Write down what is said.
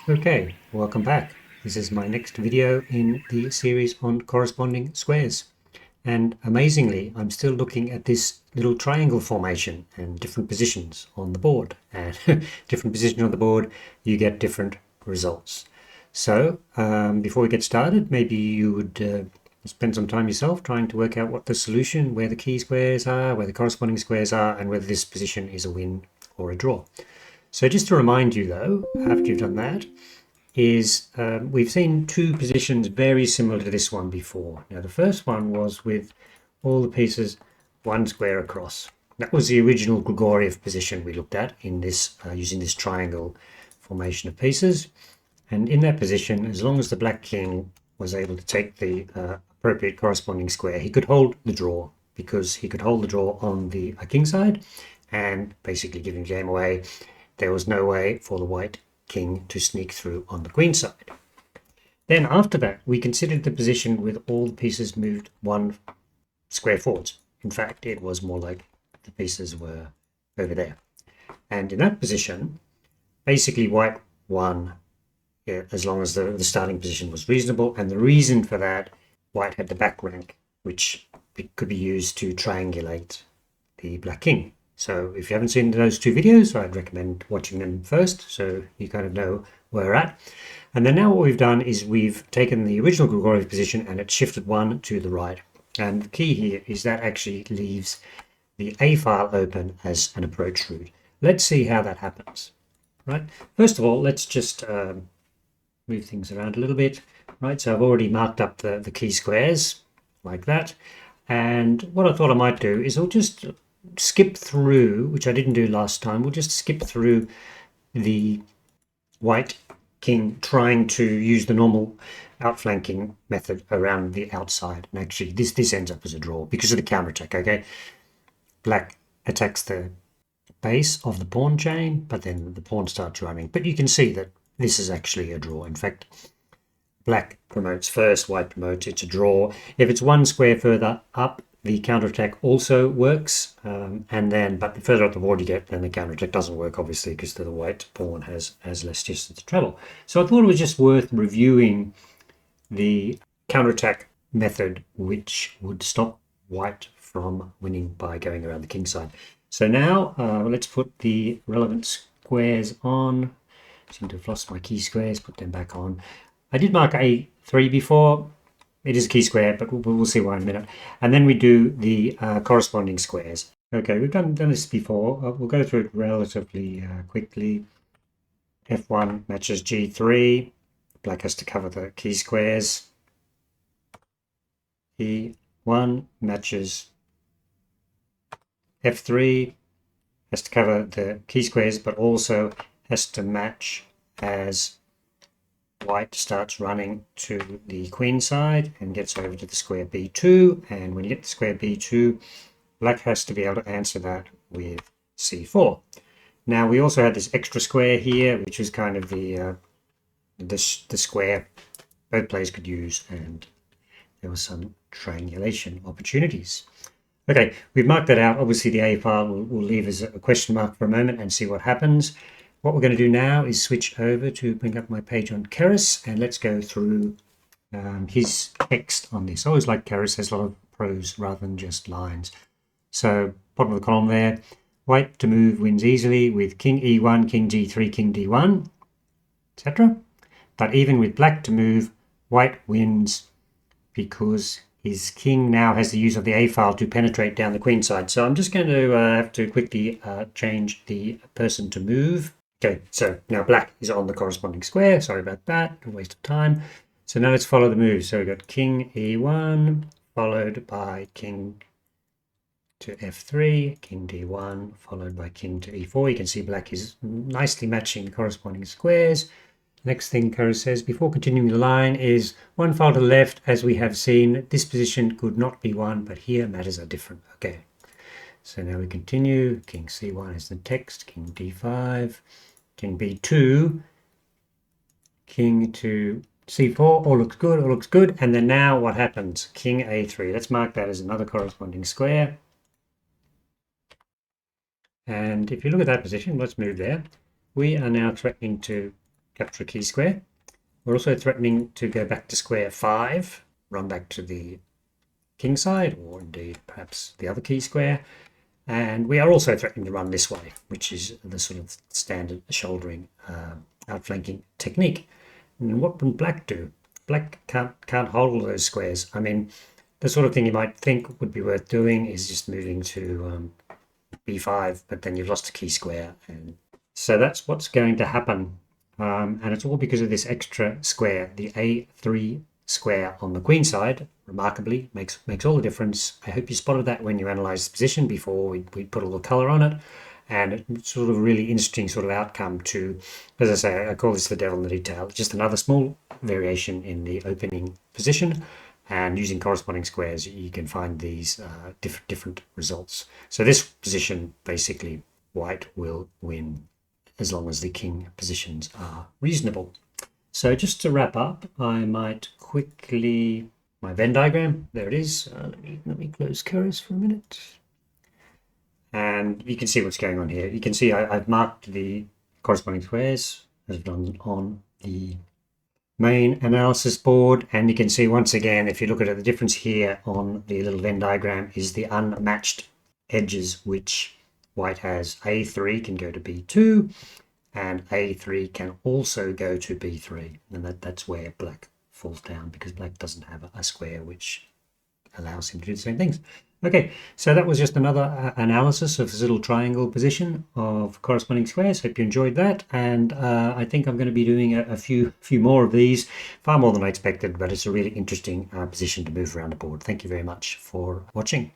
Okay, welcome back. This is my next video in the series on corresponding squares. And amazingly, I'm still looking at this little triangle formation and different positions on the board. And different position on the board, you get different results. So before we get started, maybe you would spend some time yourself trying to work out what the solution, where the key squares are, where the corresponding squares are, and whether this position is a win or a draw. So just to remind you though, after you've done that, is we've seen two positions very similar to this one before. Now the first one was with all the pieces one square across. That was the original Grigoriev position we looked at in this using this triangle formation of pieces. And in that position, as long as the black king was able to take the appropriate corresponding square, he could hold the draw, because he could hold the draw on the king side and basically giving the game away. There was no way for the white king to sneak through on the queen side. Then after that, we considered the position with all the pieces moved one square forwards. In fact, it was more like the pieces were over there. And in that position, basically white won as long as the starting position was reasonable. And the reason for that, white had the back rank, which could be used to triangulate the black king. So if you haven't seen those two videos, I'd recommend watching them first, so you kind of know where we're at. And then now what we've done is we've taken the original Grigoriev position and it's shifted one to the right. And the key here is that actually leaves the A file open as an approach route. Let's see how that happens. Right. First of all, let's just move things around a little bit. Right. So I've already marked up the key squares like that. And what I thought I might do is I'll just skip through, which I didn't do last time. We'll just skip through the white king trying to use the normal outflanking method around the outside. And actually this ends up as a draw because of the counterattack. Okay, black attacks the base of the pawn chain, but then the pawn starts running. But you can see that this is actually a draw. In fact, black promotes first, white promotes, it's a draw. If it's one square further up, the counterattack also works, but the further up the board you get, then the counterattack doesn't work, obviously, because the white pawn has less distance to travel. So I thought it was just worth reviewing the counterattack method, which would stop white from winning by going around the king side. So now let's put the relevant squares on. I seem to have lost my key squares, put them back on. I did mark A3 before. It is a key square, but we'll see why in a minute. And then we do the corresponding squares. Okay, we've done this before. We'll go through it relatively quickly. F1 matches G3. Black has to cover the key squares. E1 matches F3. Has to cover the key squares, but also has to match as white starts running to the queen side and gets over to the square B2. And when you get to square B2, black has to be able to answer that with C4. Now we also had this extra square here, which was kind of the square both players could use, and there was some triangulation opportunities. Okay, we've marked that out. Obviously the A file will leave as a question mark for a moment and see what happens. What we're going to do now is switch over to bring up my page on Keres, and let's go through his text on this. I always like Keres, has a lot of prose rather than just lines. So bottom of the column there, white to move wins easily with king E1, king G3, king D1, etc. But even with black to move, white wins because his king now has the use of the A file to penetrate down the queen side. So I'm just going to have to quickly change the person to move. Okay, so now black is on the corresponding square. Sorry about that, a waste of time. So now let's follow the move. So we've got king E1, followed by king to F3, king D1, followed by king to E4. You can see black is nicely matching the corresponding squares. Next thing Keres says, before continuing the line, is one file to the left. As we have seen, this position could not be won, but here matters are different. Okay, so now we continue. King C1 is the text, king D5, king B2, king to C4, all looks good, and then now what happens? King A3, let's mark that as another corresponding square. And if you look at that position, let's move there. We are now threatening to capture a key square. We're also threatening to go back to square 5, run back to the king side, or indeed perhaps the other key square. And we are also threatening to run this way, which is the sort of standard shouldering outflanking technique. And what can black do? Black can't hold all those squares. I mean, the sort of thing you might think would be worth doing is just moving to b5, but then you've lost a key square. And so that's what's going to happen. And it's all because of this extra square, the a3 square on the queen side. Remarkably, makes all the difference. I hope you spotted that when you analysed the position before we put all the colour on it. And it's sort of a really interesting sort of outcome to, as I say, I call this the devil in the detail. Just another small variation in the opening position. And using corresponding squares, you can find these different results. So this position, basically, white will win as long as the king positions are reasonable. So just to wrap up, I might quickly, my Venn diagram, there it is. Let me close Keres for a minute. And you can see what's going on here. You can see I've marked the corresponding squares as I've done on the main analysis board. And you can see once again, if you look at it, the difference here on the little Venn diagram is the unmatched edges, which white has. A3 can go to B2 and A3 can also go to B3. And that's where black falls down, because black doesn't have a square which allows him to do the same things. Okay, so that was just another analysis of this little triangle position of corresponding squares. Hope you enjoyed that, and I think I'm going to be doing a few more of these, far more than I expected, but it's a really interesting position to move around the board. Thank you very much for watching.